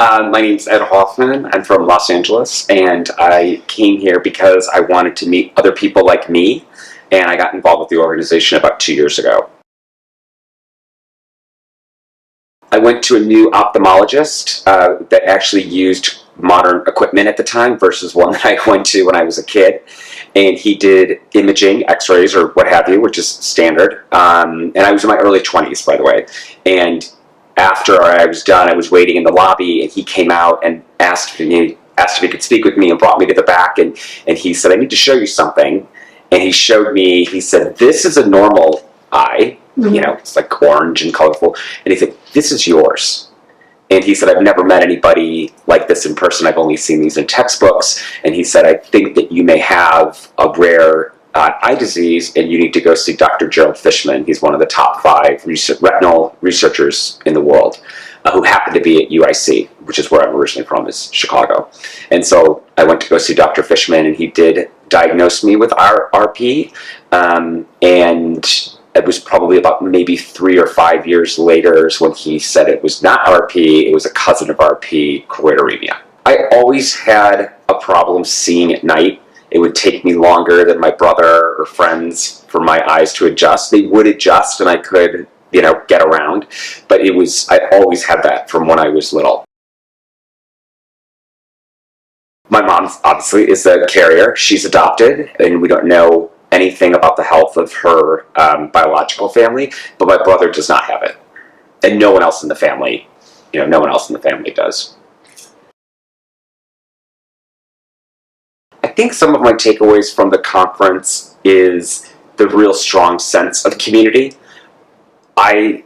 My name's Ed Hoffman. I'm from Los Angeles, and I came here because I wanted to meet other people like me, and I got involved with the organization about 2 years ago. I went to a new ophthalmologist that actually used modern equipment at the time versus one that I went to when I was a kid. And he did imaging, x-rays or what have you, which is standard. And I was in my early 20s, by the way. And after I was done, I was waiting in the lobby, and he came out and asked if he could speak with me and brought me to the back. And he said, I need to show you something. And he showed me, he said, this is a normal eye. You know, it's like orange and colorful. And he said, this is yours. And he said, I've never met anybody like this in person. I've only seen these in textbooks. And he said, I think that you may have a rare eye disease, and you need to go see Dr. Gerald Fishman. He's one of the top 5 retinal researchers in the world who happened to be at UIC, which is where I'm originally from, is Chicago. And so I went to go see Dr. Fishman, and he did diagnose me with RP. And it was probably about maybe 3 or 5 years later when he said it was not RP, it was a cousin of RP, choroideremia. I always had a problem seeing at night. It would take me longer than my brother or friends for my eyes to adjust. They would adjust and I could, get around. But I always had that from when I was little. My mom, obviously, is a carrier. She's adopted, and we don't know anything about the health of her biological family, but my brother does not have it. And no one else in the family, no one else in the family does. I think some of my takeaways from the conference is the real strong sense of community. I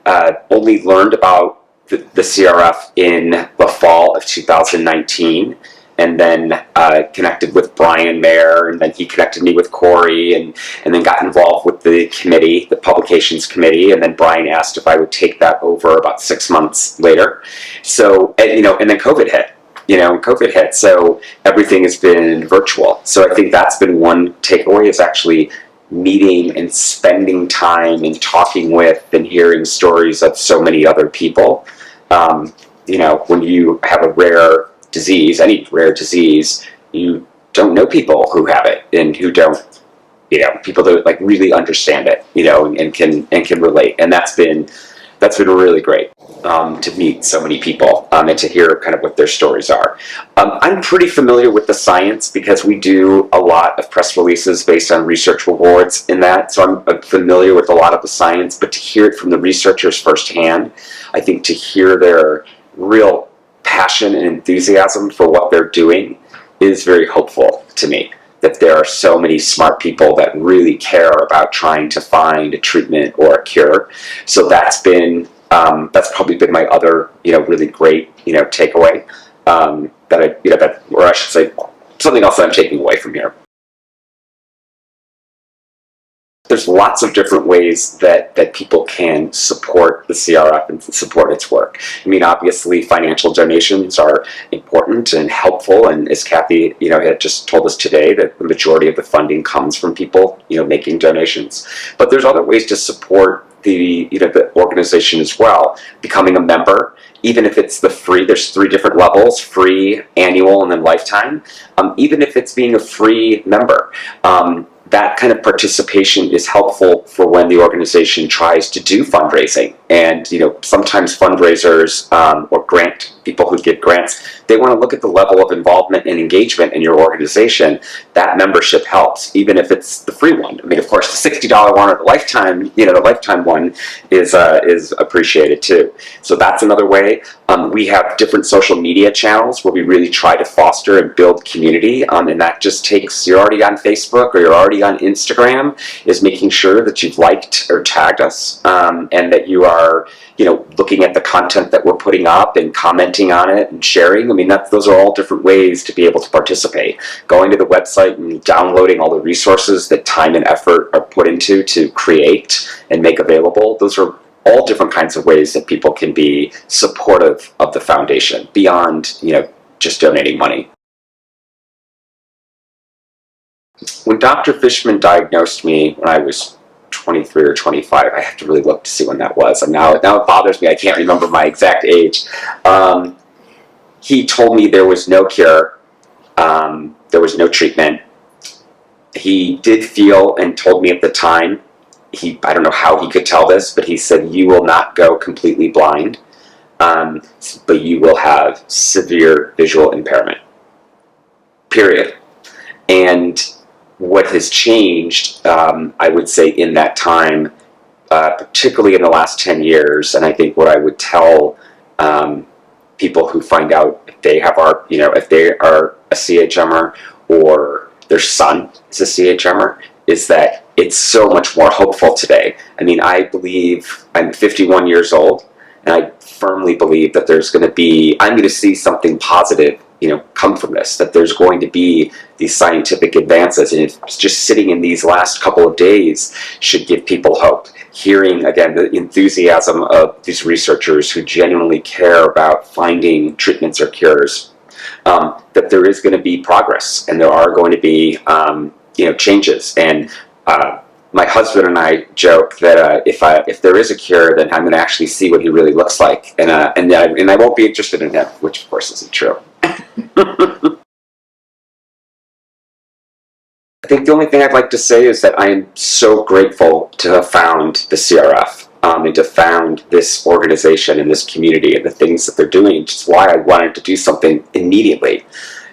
only learned about the CRF in the fall of 2019. And then connected with Brian Mayer, and then he connected me with Corey, and then got involved with the committee, the publications committee, and then Brian asked if I would take that over about 6 months later. So, and then COVID hit. So everything has been virtual. So I think that's been one takeaway, is actually meeting and spending time and talking with and hearing stories of so many other people. When you have a rare disease, any rare disease, you don't know people who have it and who don't, people that like really understand it, and can relate. And that's been really great to meet so many people and to hear kind of what their stories are. I'm pretty familiar with the science because we do a lot of press releases based on research rewards in that. So I'm familiar with a lot of the science, but to hear it from the researchers firsthand, I think to hear their real passion and enthusiasm for what they're doing is very hopeful to me, that there are so many smart people that really care about trying to find a treatment or a cure. So that's probably been my other really great takeaway or I should say something else that I'm taking away from here. There's lots of different ways that people can support the CRF and support its work. I mean, obviously, financial donations are important and helpful, and as Kathy, had just told us today, that the majority of the funding comes from people, making donations. But there's other ways to support the organization as well. Becoming a member, even if it's the free, there's 3 different levels: free, annual, and then lifetime. Even if it's being a free member. That kind of participation is helpful for when the organization tries to do fundraising. And sometimes fundraisers or people who give grants, they want to look at the level of involvement and engagement in your organization. That membership helps, even if it's the free one. I mean, of course, the $60 one or the lifetime one is appreciated too. So that's another way. We have different social media channels where we really try to foster and build community, and that just takes, you're already on Facebook or you're already on Instagram, is making sure that you've liked or tagged us, and that you are looking at the content that we're putting up and commenting on it and sharing. I mean, those are all different ways to be able to participate. Going to the website and downloading all the resources that time and effort are put into to create and make available, those are all different kinds of ways that people can be supportive of the foundation beyond, just donating money. When Dr. Fishman diagnosed me when I was 23 or 25, I have to really look to see when that was. And now it bothers me, I can't remember my exact age. he told me there was no cure, there was no treatment. He did feel and told me at the time, I don't know how he could tell this, but he said, you will not go completely blind, but you will have severe visual impairment, period. And what has changed, I would say, in that time, particularly in the last 10 years, and I think what I would tell people who find out if they have if they are a CHMer or their son is a CHMer, is that it's so much more hopeful today. I mean, I believe I'm 51 years old, and I firmly believe that I'm going to see something positive, come from this, that there's going to be these scientific advances, and it's just sitting in these last couple of days should give people hope. Hearing, again, the enthusiasm of these researchers who genuinely care about finding treatments or cures, that there is going to be progress, and there are going to be, changes. And my husband and I joke that if there is a cure, then I'm going to actually see what he really looks like, and I won't be interested in him, which of course isn't true. I think the only thing I'd like to say is that I am so grateful to have found the CRF, and to found this organization and this community and the things that they're doing, which is why I wanted to do something immediately,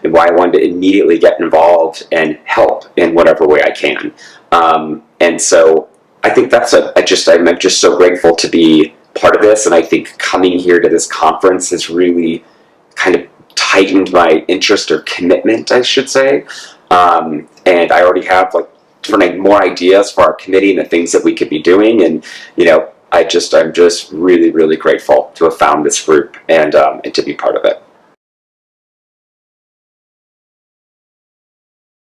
and why I wanted to immediately get involved and help in whatever way I can. And so I think I'm just so grateful to be part of this, and I think coming here to this conference has really kind of tightened my interest or commitment, I should say. And I already have more ideas for our committee and the things that we could be doing. And, I'm just really, really grateful to have found this group and to be part of it.